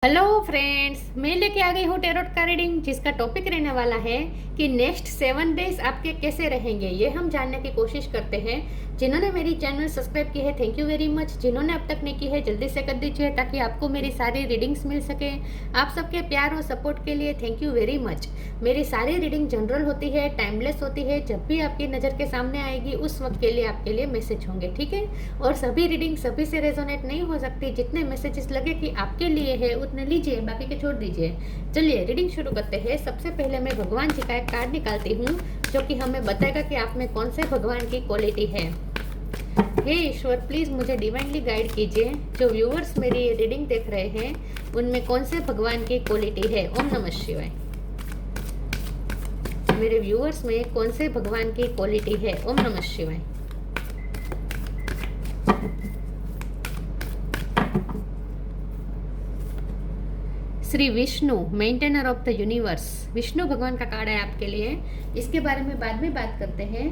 Hello friends, मैं लेके आ गई हूँ टेरोट का रीडिंग, जिसका टॉपिक रहने वाला है कि नेक्स्ट 7 डेज आपके कैसे रहेंगे। ये हम जानने की कोशिश करते हैं। जिन्होंने मेरी चैनल सब्सक्राइब की है, थैंक यू वेरी मच। जिन्होंने अब तक नहीं की है, जल्दी से कर दीजिए ताकि आपको मेरी सारी रीडिंग्स मिल सके। आप सबके प्यार और सपोर्ट के लिए थैंक यू वेरी मच। मेरी सारी रीडिंग जनरल होती है, टाइमलेस होती है। जब भी आपकी नज़र के सामने आएगी उस वक्त के लिए आपके लिए मैसेज होंगे, ठीक है। और सभी रीडिंग सभी से रेजोनेट नहीं हो सकती। जितने मैसेजेस लगे कि आपके लिए है उतने लीजिए, बाकी के छोड़ दीजिए। चलिए रीडिंग शुरू करते हैं। सबसे पहले मैं भगवान जी का एक कार्ड निकालती हूँ जो कि हमें बताएगा कि आप में कौन से भगवान की क्वालिटी है। हे ईश्वर, प्लीज मुझे डिवाइनली गाइड कीजिए। जो व्यूअर्स मेरी रीडिंग देख रहे हैं उनमें कौन से भगवान की क्वालिटी है। ओम नमः शिवाय। मेरे व्यूअर्स में कौन से भगवान की क्वालिटी है। ओम नमः शिवाय। Shri Vishnu, maintainer of the universe. Vishnu भगवान का कार्ड है आपके लिए। इसके बारे में बाद में बात करते हैं।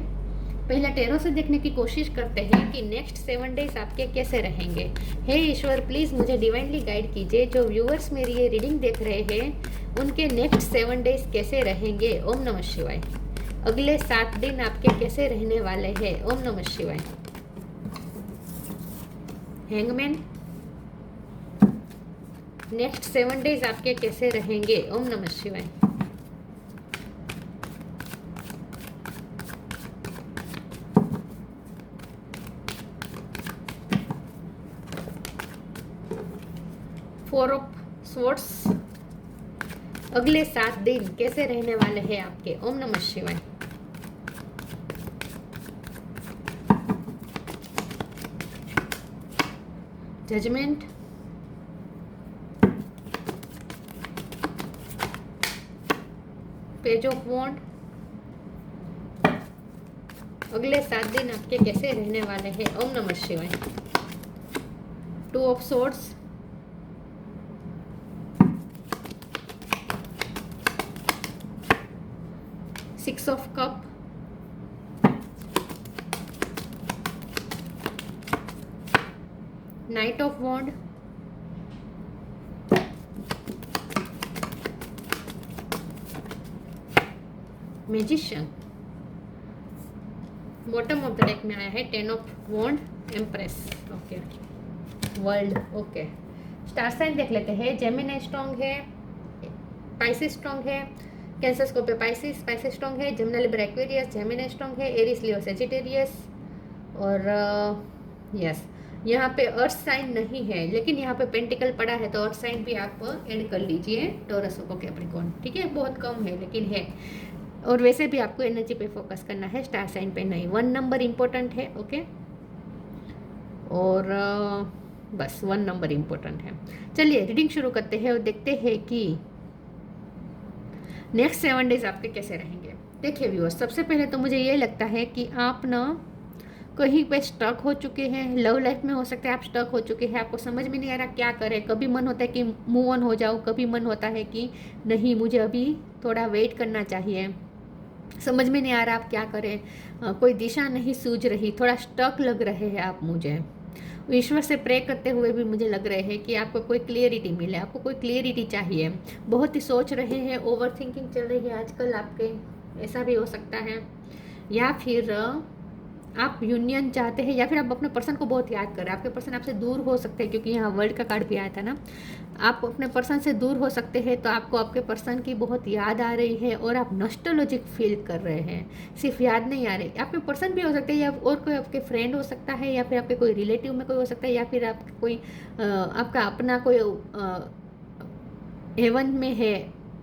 पहले टेरो से देखने की कोशिश करते हैं कि नेक्स्ट 7 डेज आपके कैसे रहेंगे। हे ईश्वर, प्लीज मुझे डिवाइनली गाइड कीजिए। जो व्यूअर्स मेरी ये रीडिंग देख रहे हैं उनके नेक्स्ट 7 डेज कैसे रहेंगे। ओम नमः शिवाय। अगले 7 दिन आपके कैसे रहने वाले हैं। ओम नमः शिवाय। हैंगमैन, नेक्स्ट 7 डेज आपके कैसे रहेंगे। ओम नमः शिवाय। फोर ऑफ स्वॉर्ड्स, अगले 7 दिन कैसे रहने वाले हैं आपके। ओम नमः शिवाय। जजमेंट, पेज ऑफ वॉन्ड, अगले 7 दिन आपके कैसे रहने वाले हैं। ओम नमः शिवाय। 2 of swords, six of cup, knight of wand, magician. Bottom of the deck में आया है 10 of wand, empress. Okay, world. Okay, star sign देख लेते हैं। जेमिनी स्ट्रॉन्ग है, पाइसिस स्ट्रॉन्ग है, Cancer Scorpio Pisces, Pisces strong है, Gemini Libra Aquarius, Gemini strong है, एरिस लियो सेजिटेरियस। और यस, यहाँ पे अर्थ साइन नहीं है लेकिन यहाँ पे पेंटिकल पड़ा है तो अर्थ साइन भी आप ऐड कर लीजिए। टॉरस को कैप्रिकॉर्न, ठीक है, बहुत कम है लेकिन है। और वैसे भी आपको एनर्जी पे फोकस करना है, स्टार साइन पे नहीं। 1 नंबर इम्पोर्टेंट है। ओके, और बस 1 नंबर इम्पोर्टेंट है। चलिए रीडिंग शुरू करते हैं और देखते हैं कि नेक्स्ट 7 डेज आपके कैसे रहेंगे। देखिए व्यूअर्स, सबसे पहले तो मुझे ये लगता है कि आप ना कहीं पे स्टक हो चुके हैं। लव लाइफ में हो सकता है आप स्टक हो चुके हैं, आपको समझ में नहीं आ रहा क्या करें। कभी मन होता है कि मूव ऑन हो जाओ, कभी मन होता है कि नहीं, मुझे अभी थोड़ा वेट करना चाहिए। समझ में नहीं आ रहा आप क्या करें, कोई दिशा नहीं सूझ रही, थोड़ा स्टक लग रहे हैं आप। मुझे ईश्वर से प्रे करते हुए भी मुझे लग रहे हैं कि आपको कोई क्लियरिटी मिले, आपको कोई क्लियरिटी चाहिए। बहुत ही सोच रहे हैं, ओवर थिंकिंग चल रही है आजकल आपके, ऐसा भी हो सकता है। या फिर आप यूनियन चाहते हैं, या फिर आप अपने पर्सन को बहुत याद कर रहे हैं। आपके पर्सन आपसे दूर हो सकते हैं क्योंकि यहाँ वर्ल्ड का कार्ड भी आया था ना। आप अपने पर्सन से दूर हो सकते हैं तो आपको आपके पर्सन की बहुत याद आ रही है और आप नॉस्टैल्जिक फील कर रहे हैं। सिर्फ याद नहीं आ रही, आपके पर्सन भी हो सकते हैं या और कोई आपके फ्रेंड हो सकता है, या फिर आपके कोई रिलेटिव में कोई हो सकता है, या फिर आप कोई आपका अपना कोई हेवन में है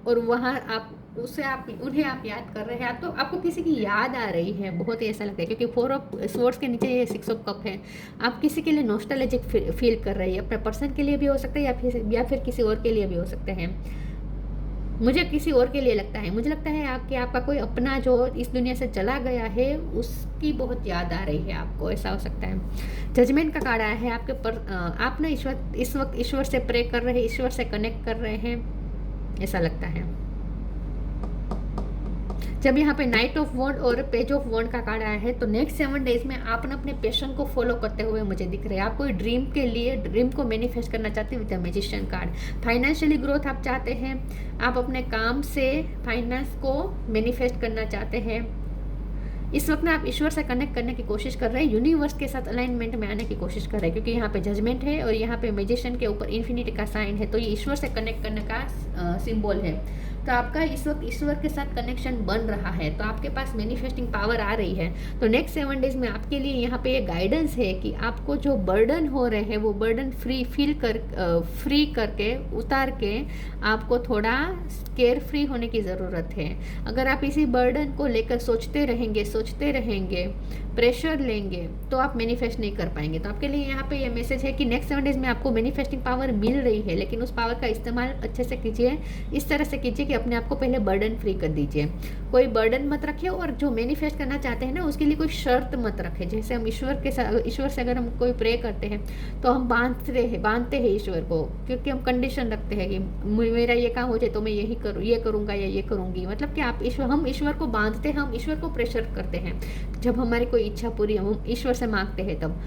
और वहाँ आप उससे आप उन्हें आप याद कर रहे हैं। तो आपको किसी की याद आ रही है, बहुत ही ऐसा लगता है क्योंकि 4 ऑफ स्वॉर्ड्स के नीचे ये 6 ऑफ कप है। आप किसी के लिए नॉस्टैल्जिक फील कर रही है। अपने पर्सन के लिए भी हो सकता है या फिर किसी और के लिए भी हो सकते हैं। मुझे किसी और के लिए लगता है, मुझे लगता है कि आपका कोई अपना जो इस दुनिया से चला गया है उसकी बहुत याद आ रही है आपको, ऐसा हो सकता है। जजमेंट का कार्ड आया है आपके आप ना इस वक्त ईश्वर से प्रे कर रहे हैं, ईश्वर से कनेक्ट कर रहे हैं, ऐसा लगता है। जब यहाँ पे नाइट ऑफ वॉन्ड और पेज ऑफ वॉन्ड का कार्ड आया है तो नेक्स्ट 7 डेज में आप अपने पैशन को फॉलो करते हुए मुझे दिख रहे हैं। आप कोई ड्रीम के लिए ड्रीम को मैनिफेस्ट करना चाहते हैं with the magician card. Financially growth आप चाहते हैं, आप अपने काम से फाइनेंस को मैनिफेस्ट करना चाहते हैं। इस वक्त में आप ईश्वर से कनेक्ट करने की कोशिश कर रहे हैं, यूनिवर्स के साथ अलाइनमेंट में आने की कोशिश कर रहे हैं, क्योंकि यहाँ पे जजमेंट है और यहाँ पे मैजिशियन के ऊपर इन्फिनिटी का साइन है, तो ये ईश्वर से कनेक्ट करने का सिंबल है। तो आपका इस वक्त ईश्वर के साथ कनेक्शन बन रहा है, तो आपके पास मैनिफेस्टिंग पावर आ रही है। तो नेक्स्ट 7 डेज में आपके लिए यहाँ पे ये गाइडेंस है कि आपको जो बर्डन हो रहे हैं वो बर्डन फ्री करके उतार के आपको थोड़ा केयर फ्री होने की ज़रूरत है। अगर आप इसी बर्डन को लेकर सोचते रहेंगे, प्रेशर लेंगे, तो आप मैनिफेस्ट नहीं कर पाएंगे। तो आपके लिए यहाँ पे ये मैसेज है कि नेक्स्ट 7 डेज में आपको मैनिफेस्टिंग पावर मिल रही है, लेकिन उस पावर का इस्तेमाल अच्छे से कीजिए, इस तरह से कीजिए कि अपने आप को पहले बर्डन फ्री कर दीजिए। कोई बर्डन मत रखिए, और जो मैनिफेस्ट करना चाहते हैं ना उसके लिए कोई शर्त मत रखें। जैसे हम ईश्वर से अगर हम कोई प्रे करते हैं तो हम बांधते हैं ईश्वर को, क्योंकि हम कंडीशन रखते हैं कि मेरा ये काम हो जाए तो मैं यही करूँ, ये करूँगा या ये करूँगी। मतलब कि हम ईश्वर को बांधते हैं, हम ईश्वर को प्रेशर करते हैं जब हमारी कोई इच्छा पूरी हम ईश्वर से मांगते हैं तब।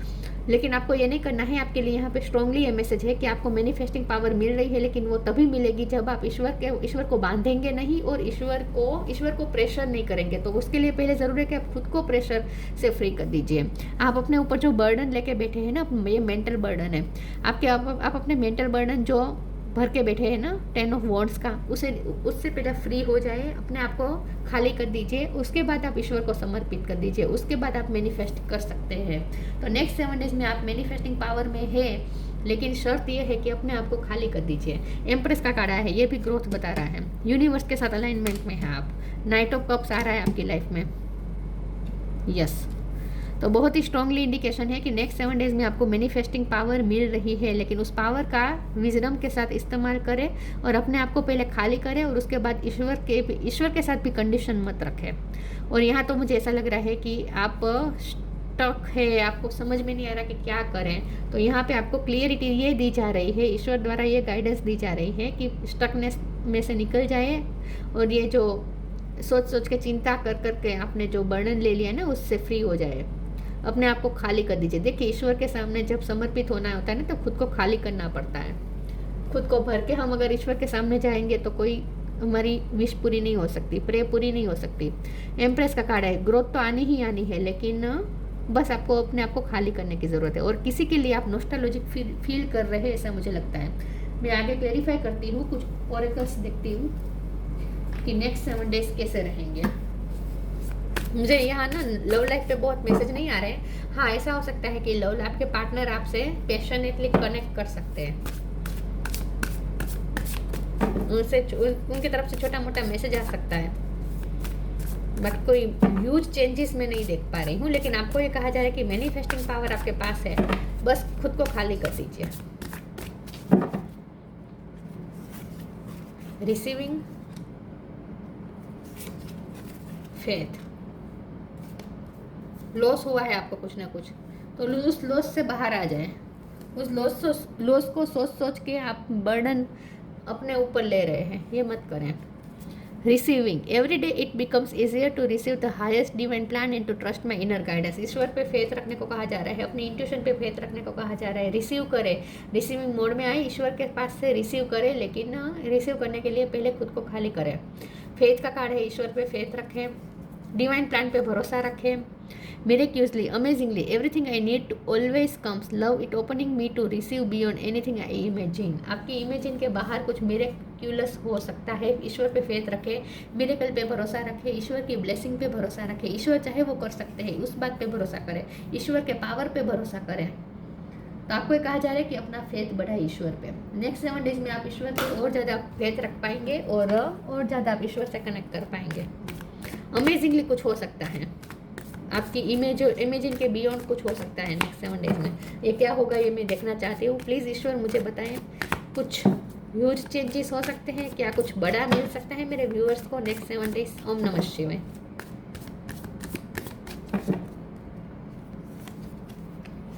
लेकिन आपको ये नहीं करना है। आपके लिए यहाँ पे स्ट्रांगली ये मैसेज है कि आपको मैनिफेस्टिंग पावर मिल रही है, लेकिन वो तभी मिलेगी जब आप ईश्वर को बांधेंगे नहीं और ईश्वर को प्रेशर नहीं करेंगे। तो उसके लिए पहले ज़रूरी है कि आप खुद को प्रेशर से फ्री कर दीजिए। आप अपने ऊपर जो बर्डन लेके बैठे हैं ना, ये मेंटल बर्डन है आप अपने मेंटल बर्डन जो भर के बैठे हैं ना 10 ऑफ वॉन्ड्स का, उससे पहले फ्री हो जाए, अपने आप को खाली कर दीजिए। उसके बाद आप ईश्वर को समर्पित कर दीजिए, उसके बाद आप मैनिफेस्ट कर सकते हैं। तो नेक्स्ट 7 डेज में आप मैनिफेस्टिंग पावर में है, लेकिन शर्त यह है कि अपने आप को खाली कर दीजिए। एम्प्रेस का कार्ड आया है, ये भी ग्रोथ बता रहा है, यूनिवर्स के साथ अलाइनमेंट में है आप। नाइट ऑफ कप्स आ रहा है आपकी लाइफ में, यस। तो बहुत ही स्ट्रांगली इंडिकेशन है कि नेक्स्ट 7 डेज में आपको मैनिफेस्टिंग पावर मिल रही है, लेकिन उस पावर का विजडम के साथ इस्तेमाल करें और अपने आप को पहले खाली करें, और उसके बाद ईश्वर के साथ भी कंडीशन मत रखें। और यहाँ तो मुझे ऐसा लग रहा है कि आप स्टक है, आपको समझ में नहीं आ रहा कि क्या करें। तो यहाँ पे आपको क्लियरिटी ये दी जा रही है, ईश्वर द्वारा ये गाइडेंस दी जा रही है कि स्टकनेस में से निकल जाए, और ये जो सोच के चिंता कर के आपने जो बर्डन ले लिया ना उससे फ्री हो जाए, अपने आप को खाली कर दीजिए। देखिए ईश्वर के सामने जब समर्पित होना होता है ना, तो खुद को खाली करना पड़ता है। खुद को भर के हम अगर ईश्वर के सामने जाएंगे तो कोई हमारी विश पूरी नहीं हो सकती, प्रे पूरी नहीं हो सकती। एम्प्रेस का कार्ड है, ग्रोथ तो आनी ही आनी है, लेकिन बस आपको अपने आप को खाली करने की ज़रूरत है। और किसी के लिए आप नॉस्टैल्जिक फील कर रहे हैं, ऐसा मुझे लगता है। मैं आगे क्लेरिफाई करती हूँ, कुछ ओरेकल्स देखती हूँ कि नेक्स्ट 7 डेज कैसे रहेंगे। मुझे यहाँ ना लव लाइफ पे बहुत मैसेज नहीं आ रहे हैं। हाँ, ऐसा हो सकता है कि लव लाइफ के पार्टनर आपसे पैशनेटली कनेक्ट कर सकते हैं, उनकी तरफ से छोटा मोटा मैसेज आ सकता है, बट कोई ह्यूज चेंजेस मैं नहीं देख पा रही हूँ। लेकिन आपको ये कहा जा रहा है कि मैनिफेस्टिंग पावर आपके पास है, बस खुद को खाली कर दीजिए। रिसीविंग फेथ, लॉस हुआ है आपको कुछ ना कुछ, तो उस लॉस से बाहर आ जाए। उस लॉस को सोच के आप बर्डन अपने ऊपर ले रहे हैं, ये मत करें। Receiving, every day it becomes easier to receive the highest divine plan and to trust my inner guidance. ईश्वर पे फेथ रखने को कहा जा रहा है, अपनी इंट्यूशन पे फेथ रखने को कहा जा रहा है। रिसीव करें, रिसीविंग मोड में आए, ईश्वर के पास से रिसीव करें, लेकिन रिसीव करने के लिए पहले खुद को खाली करें। फेथ का कार्ड है, ईश्वर पे फेथ रखें, डिवाइन प्लान पे भरोसा रखें। Miraculously, amazingly, everything I need always comes. Love it opening me to receive beyond anything I imagine. आपकी इमेजिन के बाहर कुछ मिरेक्युलस हो सकता है। ईश्वर पे फेथ रखें, मिरेकल पे भरोसा रखें, ईश्वर की ब्लेसिंग पे भरोसा रखें। ईश्वर चाहे वो कर सकते हैं, उस बात पे भरोसा करें, ईश्वर के पावर पे भरोसा करें। तो आपको ये कहा जा रहा है कि अपना फेथ बढ़ाए ईश्वर पे। नेक्स्ट 7 डेज में आप ईश्वर पे और ज़्यादा फेथ रख पाएंगे और ज़्यादा आप ईश्वर से कनेक्ट कर पाएंगे। अमेजिंगली कुछ हो सकता है, आपकी इमेजिन के बियॉन्ड कुछ हो सकता है नेक्स्ट 7 डेज में। ये क्या होगा ये मैं देखना चाहती हूँ। प्लीज़ ईश्वर मुझे बताएं, कुछ ह्यूज चेंजेस हो सकते हैं क्या, कुछ बड़ा मिल सकता है मेरे व्यूअर्स को नेक्स्ट 7 डेज। ओम नमः शिवाय।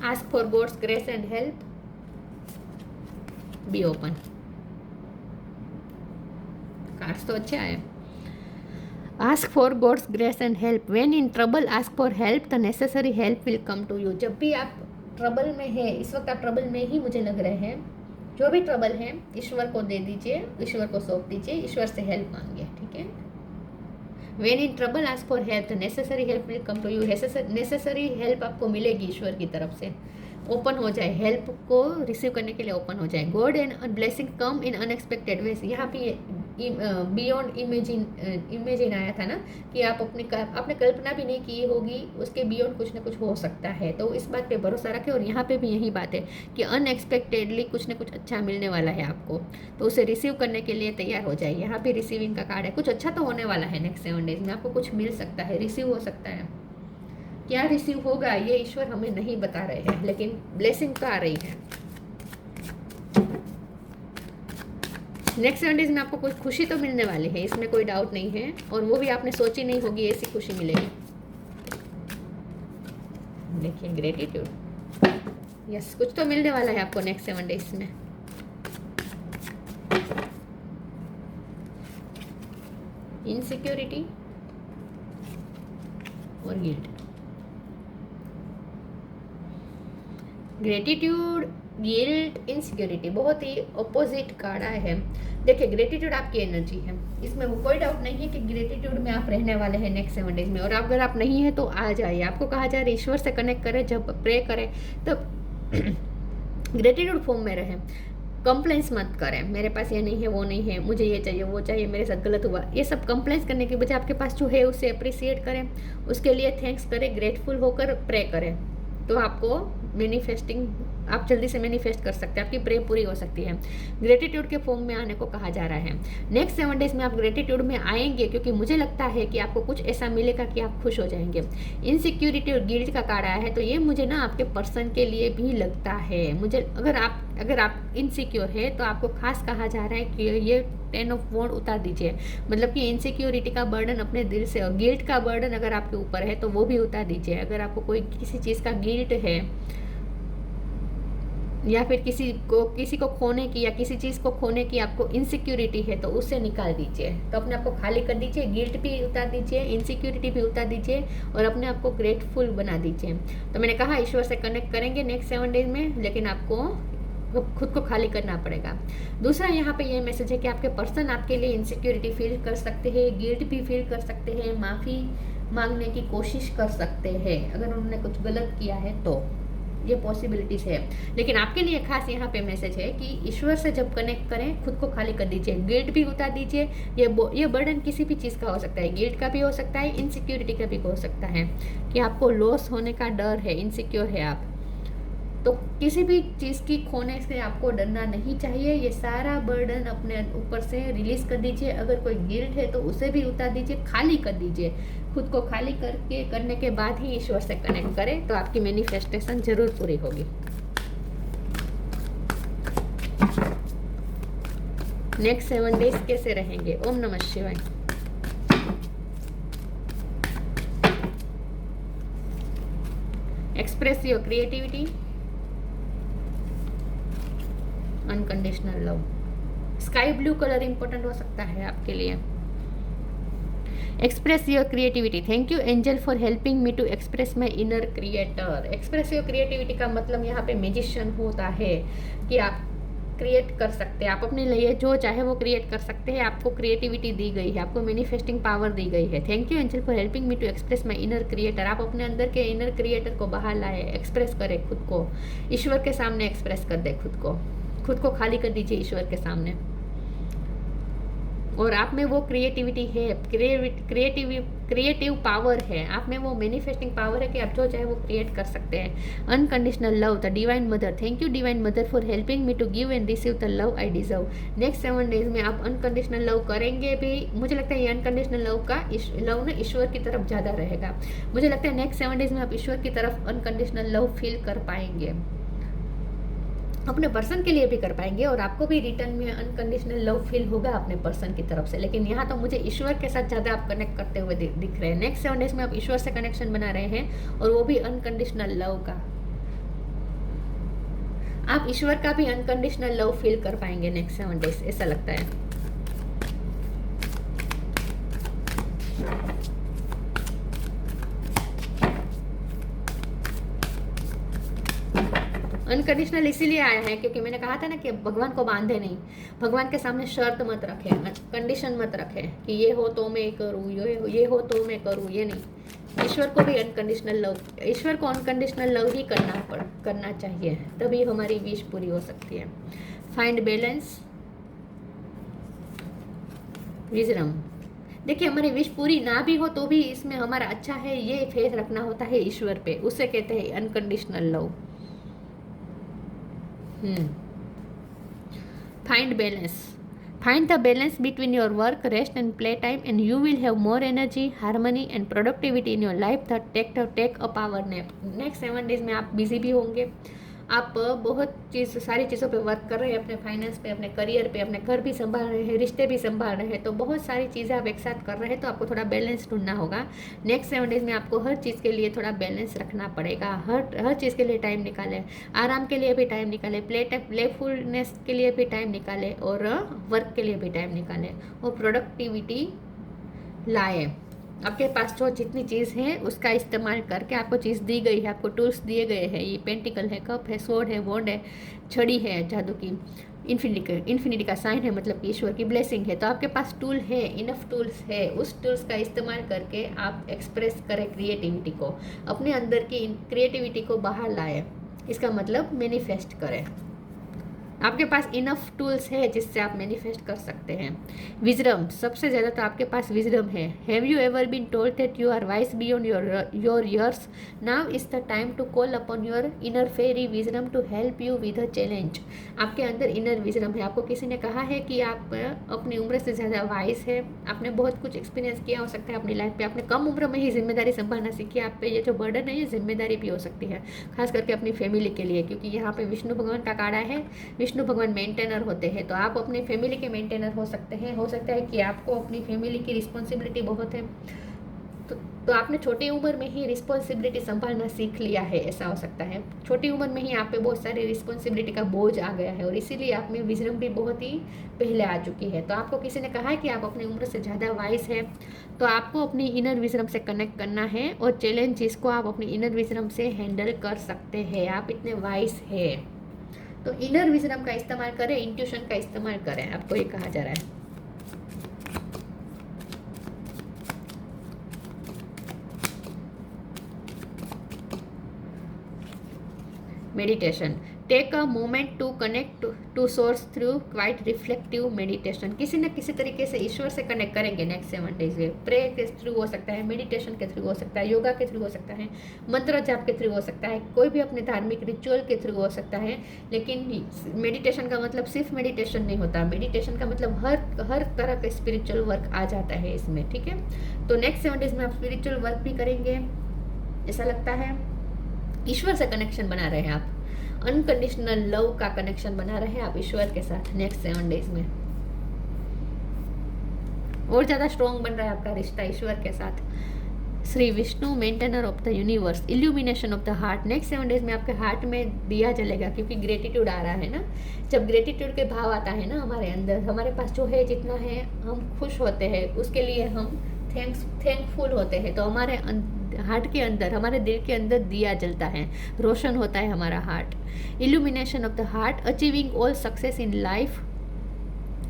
Ask for God's grace and help, be open. Cards तो अच्छे आए। Ask for God's grace and help, when in trouble ask for help, the necessary help will come to you. जब भी आप ट्रबल में है, इस वक्त आप ट्रबल में ही मुझे लग रहे हैं, जो भी ट्रबल है ईश्वर को दे दीजिए, ईश्वर को सौंप दीजिए, ईश्वर से हेल्प मांगिए, ठीक है। When in trouble ask for help, the necessary help will come to you. Necessary help आपको मिलेगी ईश्वर की तरफ से, ओपन हो जाए, हेल्प को रिसीव करने के लिए ओपन हो जाए। God and blessing come in unexpected ways. यहाँ पे बियॉन्ड इमेजिन आया था ना, कि आप आपने कल्पना भी नहीं की होगी, उसके बियॉन्ड कुछ ना कुछ हो सकता है। तो इस बात पे भरोसा रखें, और यहाँ पे भी यही बात है कि अनएक्सपेक्टेडली कुछ ना कुछ अच्छा मिलने वाला है आपको, तो उसे रिसीव करने के लिए तैयार हो जाए। यहाँ पे रिसीविंग का कार्ड है, कुछ अच्छा तो होने वाला है नेक्स्ट 7 डेज में, आपको कुछ मिल सकता है, रिसीव हो सकता है। क्या रिसीव होगा ये ईश्वर हमें नहीं बता रहे हैं, लेकिन ब्लेसिंग तो आ रही है। नेक्स्ट 7 डेज में आपको कुछ खुशी तो मिलने वाली है, इसमें कोई डाउट नहीं है, और वो भी आपने सोची नहीं होगी ऐसी खुशी मिलेगी। देखिए ग्रेटिट्यूड, यस, कुछ तो मिलने वाला है आपको नेक्स्ट 7 डेज में। इनसिक्योरिटी और गिल्ट, ग्रेटिट्यूड, गिल्ट, इनसिक्योरिटी, बहुत ही अपोजिट कार्ड आए हैं। देखिए ग्रेटिट्यूड आपकी एनर्जी है, इसमें कोई डाउट नहीं है कि ग्रेटिट्यूड में आप रहने वाले हैं नेक्स्ट 7 डेज में। और अगर आप नहीं है तो आ जाइए, आपको कहा जा रहा है ईश्वर से कनेक्ट करें, जब प्रे करें तब ग्रेटिट्यूड फॉर्म में रहें। कंप्लेंट्स मत करें, मेरे पास ये नहीं है, वो नहीं है, मुझे ये चाहिए, वो चाहिए, मेरे साथ गलत हुआ, ये सब कंप्लेंट्स करने के बजाय आपके पास जो है उसे अप्रिसिएट करें, उसके लिए थैंक्स करें, ग्रेटफुल होकर प्रे करें, तो आपको मैनिफेस्टिंग, आप जल्दी से मैनिफेस्ट कर सकते हैं, आपकी प्रे पूरी हो सकती है। ग्रेटिट्यूड के फॉर्म में आने को कहा जा रहा है। नेक्स्ट 7 डेज में आप ग्रेटिट्यूड में आएंगे, क्योंकि मुझे लगता है कि आपको कुछ ऐसा मिलेगा कि आप खुश हो जाएंगे। इनसिक्योरिटी और गिल्ट का कार्ड आया है, तो ये मुझे ना आपके पर्सन के लिए भी लगता है। मुझे अगर आप इनसिक्योर है तो आपको खास कहा जा रहा है कि ये 10 ऑफ वॉन्ड उतार दीजिए, मतलब कि इनसिक्योरिटी का बर्डन अपने दिल से, और गिल्ट का बर्डन अगर आपके ऊपर है तो वो भी उतार दीजिए। अगर आपको कोई किसी चीज़ का गिल्ट है, या फिर किसी को खोने की, या किसी चीज़ को खोने की आपको इनसिक्योरिटी है, तो उसे निकाल दीजिए, तो अपने आप को खाली कर दीजिए, गिल्ट भी उतार दीजिए, इनसिक्योरिटी भी उतार दीजिए, और अपने आप को ग्रेटफुल बना दीजिए। तो मैंने कहा ईश्वर से कनेक्ट करेंगे नेक्स्ट 7 डेज में, लेकिन आपको खुद को खाली करना पड़ेगा। दूसरा यहाँ पे ये मैसेज है कि आपके पर्सन आपके लिए इनसिक्योरिटी फील कर सकते हैं, गिल्ट भी फील कर सकते हैं, माफ़ी मांगने की कोशिश कर सकते हैं अगर उन्होंने कुछ गलत किया है तो, ये पॉसिबिलिटीज है। लेकिन आपके लिए खास यहाँ पे मैसेज है कि ईश्वर से जब कनेक्ट करें, खुद को खाली कर दीजिए, गिल्ट भी उतार दीजिए। ये बर्डन किसी भी चीज़ का हो सकता है, गिल्ट का भी हो सकता है, इनसिक्योरिटी का भी हो सकता है, कि आपको लॉस होने का डर है, इनसिक्योर है आप, तो किसी भी चीज़ की खोने से आपको डरना नहीं चाहिए। ये सारा बर्डन अपने ऊपर से रिलीज कर दीजिए। अगर कोई गिल्ट है तो उसे भी उतार दीजिए, खाली कर दीजिए। खुद को खाली करने के बाद ही ईश्वर से कनेक्ट करें, तो आपकी मैनिफेस्टेशन जरूर पूरी होगी। नेक्स्ट 7 डेज कैसे रहेंगे? ओम नमः शिवाय। Express your creativity, unconditional love, sky blue colour important हो सकता है आपके लिए। Express your creativity, thank you angel for helping me to express my inner creator. Express your creativity का मतलब यहाँ पे मैजिशियन होता है कि आप क्रिएट कर सकते हैं, आप अपने लिए जो चाहे वो क्रिएट कर सकते हैं। आपको क्रिएटिविटी दी गई है, आपको मैनिफेस्टिंग पावर दी गई है। Thank you angel for helping me to express my inner creator. आप अपने अंदर के इनर क्रिएटर को बाहर लाए, एक्सप्रेस करें खुद को, ईश्वर के सामने एक्सप्रेस कर दे खुद को खाली कर दीजिए ईश्वर के सामने। और आप में वो क्रिएटिविटी है, क्रिएटिव पावर है, आप में वो मैनिफेस्टिंग पावर है कि आप जो चाहे वो क्रिएट कर सकते हैं। Unconditional love, the divine mother, thank you divine mother for helping me to give and receive the love I deserve. Next 7 days में आप अनकंडीशनल लव करेंगे भी। मुझे लगता है ये अनकंडीशनल लव ना ईश्वर की तरफ ज़्यादा रहेगा। मुझे लगता है नेक्स्ट 7 डेज में आप ईश्वर की तरफ अनकंडीशनल लव फील कर पाएंगे, अपने पर्सन के लिए भी कर पाएंगे, और आपको भी रिटर्न में अनकंडीशनल लव फील होगा अपने पर्सन की तरफ से। लेकिन यहाँ तो मुझे ईश्वर के साथ ज़्यादा आप कनेक्ट करते हुए दिख रहे हैं। नेक्स्ट 7 डेज में आप ईश्वर से कनेक्शन बना रहे हैं, और वो भी अनकंडीशनल लव का। आप ईश्वर का भी अनकंडीशनल लव फील कर पाएंगे नेक्स्ट 7 डेज, ऐसा लगता है। अनकंडीशनल इसीलिए आया है क्योंकि मैंने कहा था ना कि भगवान को बांधे नहीं, भगवान के सामने शर्त मत रखे, कंडीशन मत रखे कि ये हो तो मैं करूँ, ये हो तो मैं करूँ, ये नहीं। ईश्वर को भी अनकंडीशनल लव, ईश्वर को अनकंडीशनल लव ही करना चाहिए, तभी हमारी विश पूरी हो सकती है। Find balance, wisdom. देखिए हमारी विश पूरी ना भी हो तो भी इसमें हमारा अच्छा है, ये फेथ रखना होता है ईश्वर पे, उसे कहते हैं unconditional love. Find balance. Find the balance between your work, rest and playtime, and you will have more energy, harmony and productivity in your life. That take a power nap. Next 7 days में आप busy भी होंगे, आप बहुत सारी चीज़ों पे work कर रहे हैं, अपने फाइनेंस पे, अपने करियर पे, अपने घर भी संभाल रहे हैं, रिश्ते भी संभाल रहे हैं, तो बहुत सारी चीज़ें आप एक साथ कर रहे हैं, तो आपको थोड़ा बैलेंस ढूंढना होगा। नेक्स्ट 7 डेज में आपको हर चीज़ के लिए थोड़ा बैलेंस रखना पड़ेगा, हर चीज़ के लिए टाइम निकालें, आराम के लिए भी टाइम निकालें, प्लेफुलनेस के लिए भी टाइम निकालें, और वर्क के लिए भी टाइम निकालें, और प्रोडक्टिविटी लाएँ। आपके पास जो जितनी चीज़ है उसका इस्तेमाल करके, आपको चीज़ दी गई है, आपको टूल्स दिए गए हैं, ये पेंटिकल है, कप है, स्वॉर्ड है, वॉन्ड है, छड़ी है जादू की, इन्फिनिटी का साइन है, मतलब कि ईश्वर की ब्लेसिंग है। तो आपके पास टूल है, इनफ टूल्स है, उस टूल्स का इस्तेमाल करके आप एक्सप्रेस करें क्रिएटिविटी को, अपने अंदर की क्रिएटिविटी को बाहर लाए, इसका मतलब मैनिफेस्ट करें। आपके पास इनफ टूल्स है जिससे आप मैनिफेस्ट कर सकते हैं। विजडम, सबसे ज़्यादा तो आपके पास विजडम है। Have you ever been told that you are wise beyond your years? Now is the time to call upon your inner fairy wisdom to help you with a challenge. आपके अंदर inner wisdom है। आपको किसी ने कहा है कि आप अपनी उम्र से ज़्यादा वाइज है, आपने बहुत कुछ एक्सपीरियंस किया हो सकता है अपनी लाइफ पे, आपने कम उम्र में ही जिम्मेदारी संभालना सीखी। आप पे ये जो बर्डन है ये जिम्मेदारी भी हो सकती है, खास करके अपनी फैमिली के लिए, क्योंकि यहाँ पे विष्णु भगवान का काड़ा है, विष्णु भगवान मेंटेनर होते हैं, तो आप अपनी फैमिली के मेंटेनर हो सकते हैं। हो सकता है कि आपको अपनी फैमिली की रिस्पॉन्सिबिलिटी बहुत है, तो आपने छोटी उम्र में ही रिस्पॉन्सिबिलिटी संभालना सीख लिया है, ऐसा हो सकता है। छोटी उम्र में ही आप पे बहुत सारी रिस्पॉन्सिबिलिटी का बोझ आ गया है और इसीलिए आप में विजडम भी बहुत ही पहले आ चुकी है। तो आपको किसी ने कहा है कि आप अपनी उम्र से ज़्यादा वाइज है, तो आपको अपनी इनर विजडम से कनेक्ट करना है और चैलेंजेस को आप अपनी इनर विजडम से हैंडल कर सकते हैं। आप इतने वाइज है, तो इनर विजडम का इस्तेमाल करें, इंट्यूशन का इस्तेमाल करें, आपको ये कहा जा रहा है। Meditation, take a moment to connect to source through quiet reflective meditation. किसी न किसी तरीके से ईश्वर से कनेक्ट करेंगे नेक्स्ट 7 डेज में। प्रे के थ्रू हो सकता है, मेडिटेशन के थ्रू हो सकता है, योगा के थ्रू हो सकता है, मंत्र जाप के थ्रू हो सकता है, कोई भी अपने धार्मिक रिचुअल के थ्रू हो सकता है। लेकिन मेडिटेशन का मतलब सिर्फ मेडिटेशन नहीं होता, मेडिटेशन का मतलब हर तरह का स्पिरिचुअल वर्क आ जाता है इसमें, ठीक है। तो नेक्स्ट 7 डेज में आप स्पिरिचुअल वर्क भी करेंगे, ऐसा लगता है। ईश्वर से कनेक्शन बना रहे हैं आप, अनकंडीशनल लव का कनेक्शन बना रहे हैं आप ईश्वर के साथ नेक्स्ट 7 डेज में। और ज़्यादा स्ट्रॉन्ग बन रहा है आपका रिश्ता ईश्वर के साथ। Shri Vishnu maintainer of the universe, illumination of the heart. Next 7 days में आपके हार्ट में दिया जलेगा, क्योंकि ग्रेटिट्यूड आ रहा है ना। जब ग्रेटिट्यूड के भाव आता है ना हमारे अंदर, हमारे पास जो है जितना है हम खुश होते हैं, उसके लिए हम थैंकफुल होते हैं, तो हमारे हार्ट के अंदर, हमारे दिल के अंदर दिया जलता है, रोशन होता है हमारा heart. Illumination of the heart, achieving all success in life.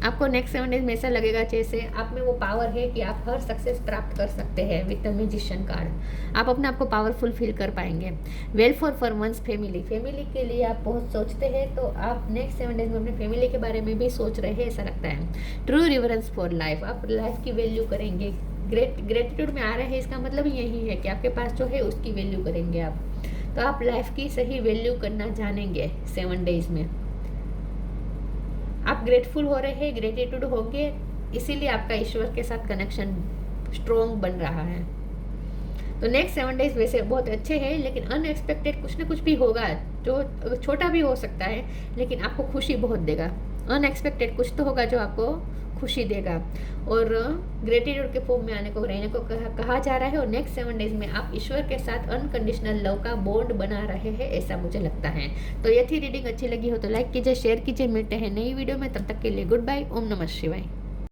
आपको नेक्स्ट 7 डेज में ऐसा लगेगा जैसे आप में वो पावर है कि आप हर सक्सेस प्राप्त कर सकते हैं विद द मैजिशियन कार्ड। आप अपने आप को पावरफुल फील कर पाएंगे। Welfare for one's family, family के लिए आप बहुत सोचते हैं, तो आप नेक्स्ट 7 डेज में अपनी फैमिली के बारे में भी सोच रहे हैं, ऐसा लगता है। ट्रू रिवरेंस फॉर लाइफ, आप लाइफ की वैल्यू करेंगे। ग्रेटिट्यूड में आ रहे हैं, इसका मतलब यही है कि आपके पास जो है उसकी वैल्यू करेंगे आप, तो आप लाइफ की सही वैल्यू करना जानेंगे 7 डेज में। आप ग्रेटफुल हो रहे हैं, ग्रेटिट्यूड होंगे, इसीलिए आपका ईश्वर के साथ कनेक्शन स्ट्रॉन्ग बन रहा है। तो नेक्स्ट 7 डेज वैसे बहुत अच्छे हैं, लेकिन अनएक्सपेक्टेड कुछ ना कुछ भी होगा, जो छोटा भी हो सकता है लेकिन आपको खुशी बहुत देगा। अनएक्सपेक्टेड कुछ तो होगा जो आपको खुशी देगा, और ग्रेटिट्यूड के फॉर्म में आने को, रहने को कहा जा रहा है। और नेक्स्ट 7 डेज में आप ईश्वर के साथ अनकंडीशनल लव का बॉन्ड बना रहे हैं, ऐसा मुझे लगता है। तो ये थी रीडिंग, अच्छी लगी हो तो लाइक कीजिए, शेयर कीजिए। मिलते हैं नई वीडियो में, तब तक के लिए गुड बाय। ओम नमः शिवाय।